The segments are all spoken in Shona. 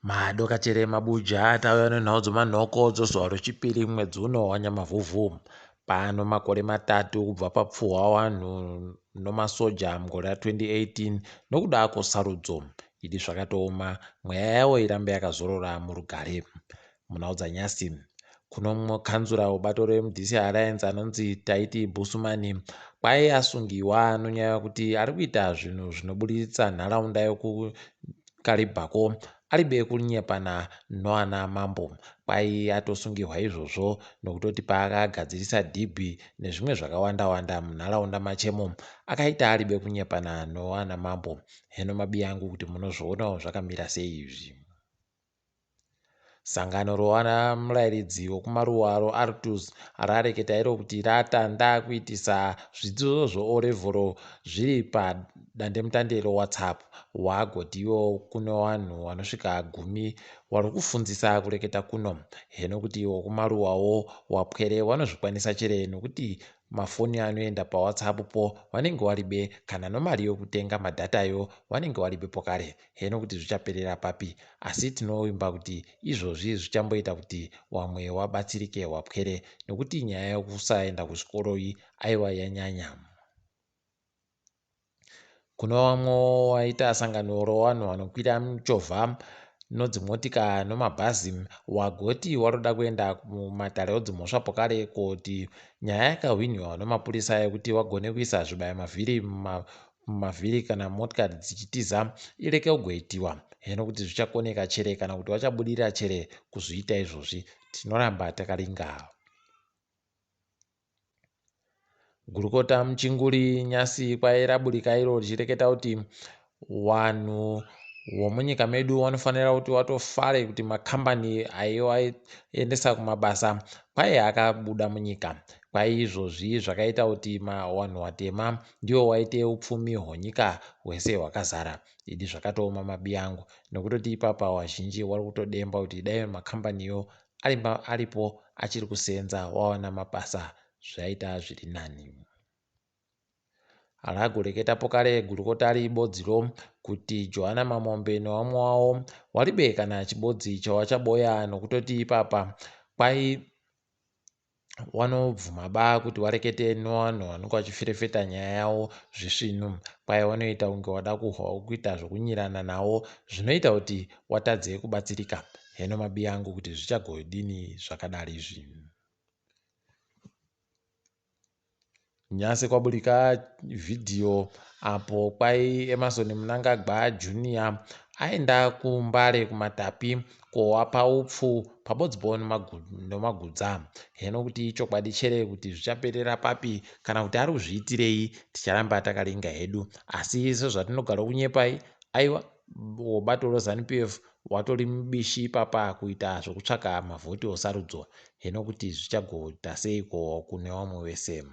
Madoka chere mabuja atauya nenhau dzemanhoko zuva rechipiri mwedzi uno wanyamavhuvhu. Pano makore matatu kubva papfuhwa wanhu nomasoja mugore ra2018 nokuda kwesarudzo idi zvakatooma mweya yawo irambe yakazorora murugare. Munaudza nyasi kuno mukanzura webato reMDC Alliance anonzi Taiti Busumani kwaiye asungiwa nonyaya kuti ari kuita zvinhu zvinoburitsa nharaunda yekuKaribhako aribe kunyepana noana mambo. Kwaiye atosungirwa izvozvo nokutoti paakagadzirisa dhibhi nezvimwe zvakawanda munharaunda machemo akaita aribe kunyepana noana mambo. Heno mabiya angu kuti munozvionawo zvakamira sei izvi. Sangano rowana murairidzi wekumaruwa roArctus rareketa iro kuti ratanda kuitisa zvidzidzo zveorevhoro zviri padandemutande reWhatsApp hwagodhiwo kuno vanhu vanosvika 10 vari kufundzisa kureketa kuno. Heno kuti wekumaruwawo wapwere vanozvikwanisa chere nokuti mafoni anoenda paWhatsApp po vanenge varibe kana nomari yokutenga madhatayo vanenge varibepo kare. Heno kuti zvichaperera papi, asi tinovimba kuti izvozvi zvichamboita kuti wamwe wabatsirike wapwere nokuti nyaya yokusaenda kuchikoro iyi aiwa yanyanya. Kuno vamwe waita sangano rowanhu vanokwira michovha nodzimotika nomabhazi wagoti waroda kuenda kumatare odzimhosva pokare kuti nyaya yakahwinwa nomapurisa yekuti wagone kuisa zvibaya mavhiri mumavhiri kana motikari dzichitiza ireke kugoitiwa. Heno kuti zvichakoneka chere kana kuti vachabudirira chere kuzviita izvozvi, tinoramba takaringa. Gurukota muchinguri nyasi kwairaburika iro richireketa kuti wanhu womunyika medu wanofanira kuti watofare kuti makambani aivaendesa kumabasa kwaiye akabuda munyika. Kwaizvozvi zvakaita kuti wanhu watema ndiwo waite upfumi hwenyika hwese hwakazara. Idi zvakatooma mabiya angu nokutoti ipapa wazhinji wari kutodemba kuti dai makambaniyo aripo achiri kusenza wawana mabasa zvaita zviri nani. Aragoreketapo kare gurukota ari ibodziro kuti Johanna Mamombe nevamwe wavo waribe kana chibodzi chawachaboya nokutoti ipapa kwai vanobvuma ba kuti warekete nevanhu vanenge vachifirefeta nyaya yavo zvisvinu. Kwai vanoita kunge wada kuita zvokunyirana navo zvinoita kuti watadze kubatsirika. Heno mabiya angu kuti zvichagodini zvakadari izvi. Nyasi kwaburika vhidhiyo apo kwai Emerson Mnangagwa Junior aenda kuMbare kumatapi kowapa upfu pabodzipo nomagudza. Heno kuti ichokwadi chere kuti zvichaperera papi kana kuti ari kuzviitirei ticharamba takaringa hedu, asi sezvatinogara kunyepai aiwa wobato reZANU-PF watori mubishi ipapa kuita zvokutsvaka mavhoti osarudzwa. Heno kuti zvichagoita seiko kune vamwe vese.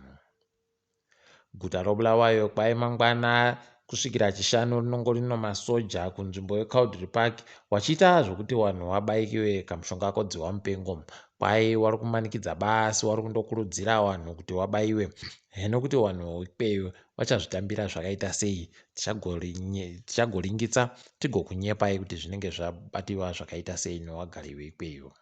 Guta roBulawayo kwai mangwana kusvikira chishanu rinongo rino masoja kunzvimbo yeCaudry Park wachiita zvokuti vanhu vabayikiwe kamushonga kodziwa mupengo. Kwai wari kumanikidza basi wari kundokurudzira vanhu kuti wabayiwe. Heno kuti vanhu ikweyo vachazvitambira zvakaita sei tichagoringitsa tigokunyepai kuti zvinenge zvabatiwa zvakaita sei nevagari veikweyo.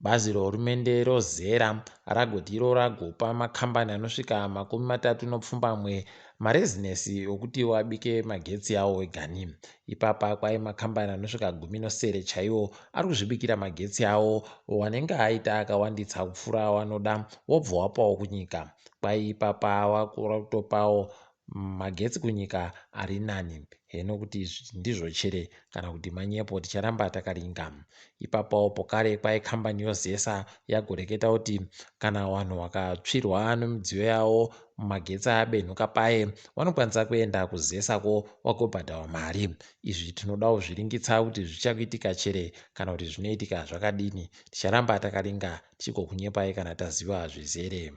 Bazi rehurumende rozera ragoti iro ragopa makambani anosvika 32 marezinesi okuti wabike magetsi awo egani. Ipapa kwai makambani anosvika 17 chaiwo ari kuzvibikira magetsi awo wanenge aita akawanditsa kupfuura wanoda wobva wapawo kunyika. Kwai ipapa wakutopawo magetsi kunyika ari nani. Heno kuti ndizvo chere kana kuti manyepo ticharamba takaringa. Ipapo pokare kwai kambani yozesa yagoreketa kuti kana vanhu vakatsvirwa nemidziyo yavo magetsi abenhuka paye vanokwanisa kuenda kuzesako vagobhadharwa mari. Izvi tinoda kuzviringitsa kuti zvichakuitika chere kana kuti zvinoitika zvakadini. Ticharamba takaringa tichigokunyepai kana taziva zvizere.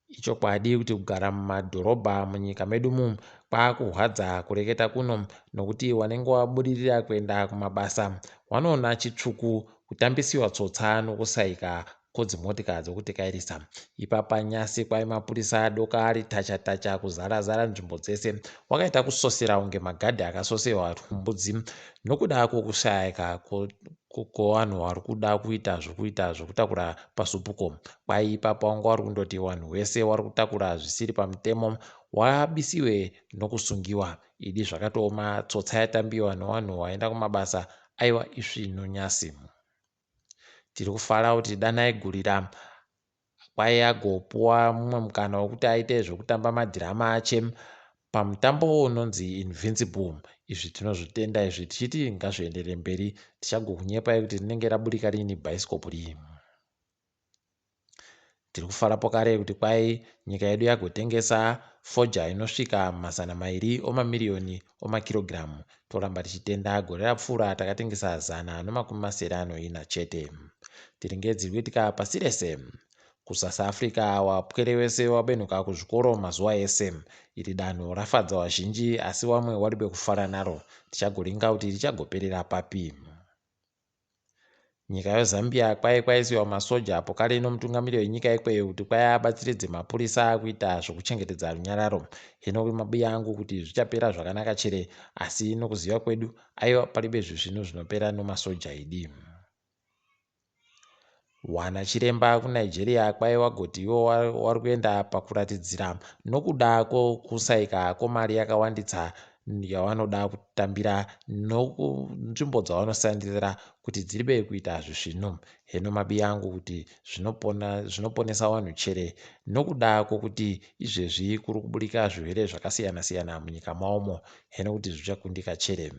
Ichokwadi kuti kugara mumadhorobha munyika medu muno kwakuhwadza kureketa kuno nokuti wanenge wabudirira kuenda kumabasa wanoona chitsvuku kutambisiwa tsotsa nokusaika kodzimotika dzokutekairisa. Ipapa nyasi kwai mapurisa adoka ari tacha kuzara nzvimbo dzese. Wakaita kusosera unge magadhi akasosewa kumbudzi nokuda kwokushayika kwevanhu vari kuda kuita zvokutakura pasupuko. Kwai ipapa wanga wari kundoti wanhu wese wari kutakura zvisiri pamutemo wabisiwe nokusungiwa. Idi zvakatooma, tsotsa yatambiwa nevanhu vaenda kumabasa. Aiwa isvino nyasi. Tiri kufara kuti dana aigurira kwai agopuwa mumwe mukana wekuti aite zvokutamba madhirama ache pamutambo unonzi Invincible. Izvi tinozvitenda izvi tichiti ngazvienderere mberi. Tichagokunyepai kuti rinenge raburika riini bhaisikopu riyi. Tiri kufarapo kare kuti kwai nyika yedu yagotengesa foja inosvika 200 omamiriyoni omakirogiramu. Toramba tichitenda. Gore rapfuura takatengesa 194 chete. Tiri ngedziri kuitika pasi rese. KuSouth Africa wapwere wese wabenuka kuzvikoro mazuva ese. Iri danho rafadza vazhinji asi vamwe waribe kufara naro. Tichagoringa kuti richagoperera papi. Nyika yeZambia kwai kwaisiwa masoja apo kare nomutungamiriri wenyika ikweyo kuti kwai abatsiridze mapurisa kuita zvokuchengetedza runyararo. Hino mabuya angu kuti zvichapera zvakanaka chere, asi nokuziva kwedu aiwa paribe zvinhu zvinopera nomasoja idi. Wana chiremba kuNigeria kwai wagoti iwo wari kuenda pakuratidzira nokuda kwokusaika kwemari yakawanditsa yavanoda kutambira nenzvimbo dzavanoshandira kuti dziribe kuita zvisvino. Heno mabiya angu kuti zvinoponesa vanhu chere nokuda kwokuti izvezvi kuri kuburika zvirwere zvakasiyana-siyana munyika mavomo. Heno kuti zvichakundika chere.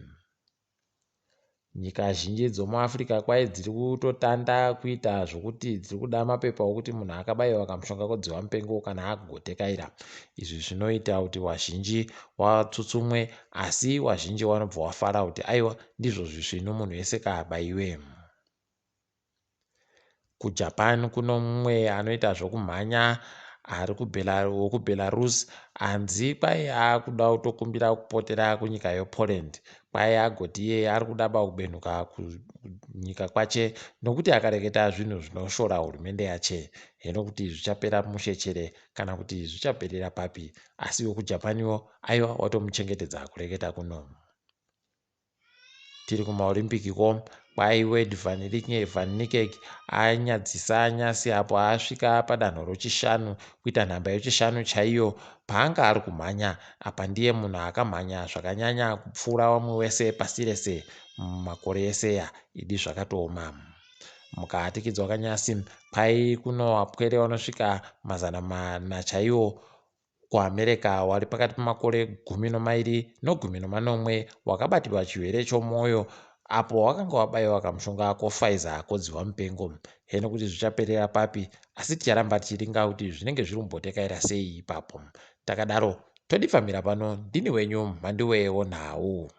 Nyika zhinji dzomuAfrica kwai dziri kutotanda kuita zvokuti dziri kuda mapepa okuti munhu akabayiwa kamushonga kodziva mupengo kana agotekaira. Izvi zvinoita kuti wazhinji watsutsumwe, asi wazhinji wanobva wafara kuti aiwa ndizvo zvisvino munhu wese kaabayiwe. KuJapan kuno mumwe anoita zvokumhanya ari kuBelarus anzi kwai akuda kutokumbira kupotera kunyika yePoland. Kwai agoti iye ari kudaba kubenuka kunyika kwache nokuti akareketa zvinhu zvinoshora hurumende yache. Heno kuti zvichapera mushechere kana kuti zvichaperera papi, asi wekuJapaniwo aiwa watomuchengetedza kureketa kuno. Tiri kumaOlimpikiko kwai Wade van Niekerk anyadzisa nyasi apo asvika padanho rechishanu kuita nhamba yechishanu chaiyo paanga ari kumhanya. Apa ndiye munhu akamhanya zvakanyanya kupfuura vamwe wese pasi rese mumakore eseya. Idi zvakatooma. Mukaatikidzwa kanyasi kwai kuno wapwere vanosvika 400 chaiwo kuAmerica wari pakati pemakore 12 no14 wakabatirwa chirwere chomwoyo apo wakanga wabayiwa kamushonga koPfizer kodziva mupengo. Heno kuti zvichaperera papi, asi ticharamba tichiringa kuti zvinenge zviri kumbotekaira sei ipapo. Takadaro todifambira pano. Ndini wenyu Mhandiwe Onhau.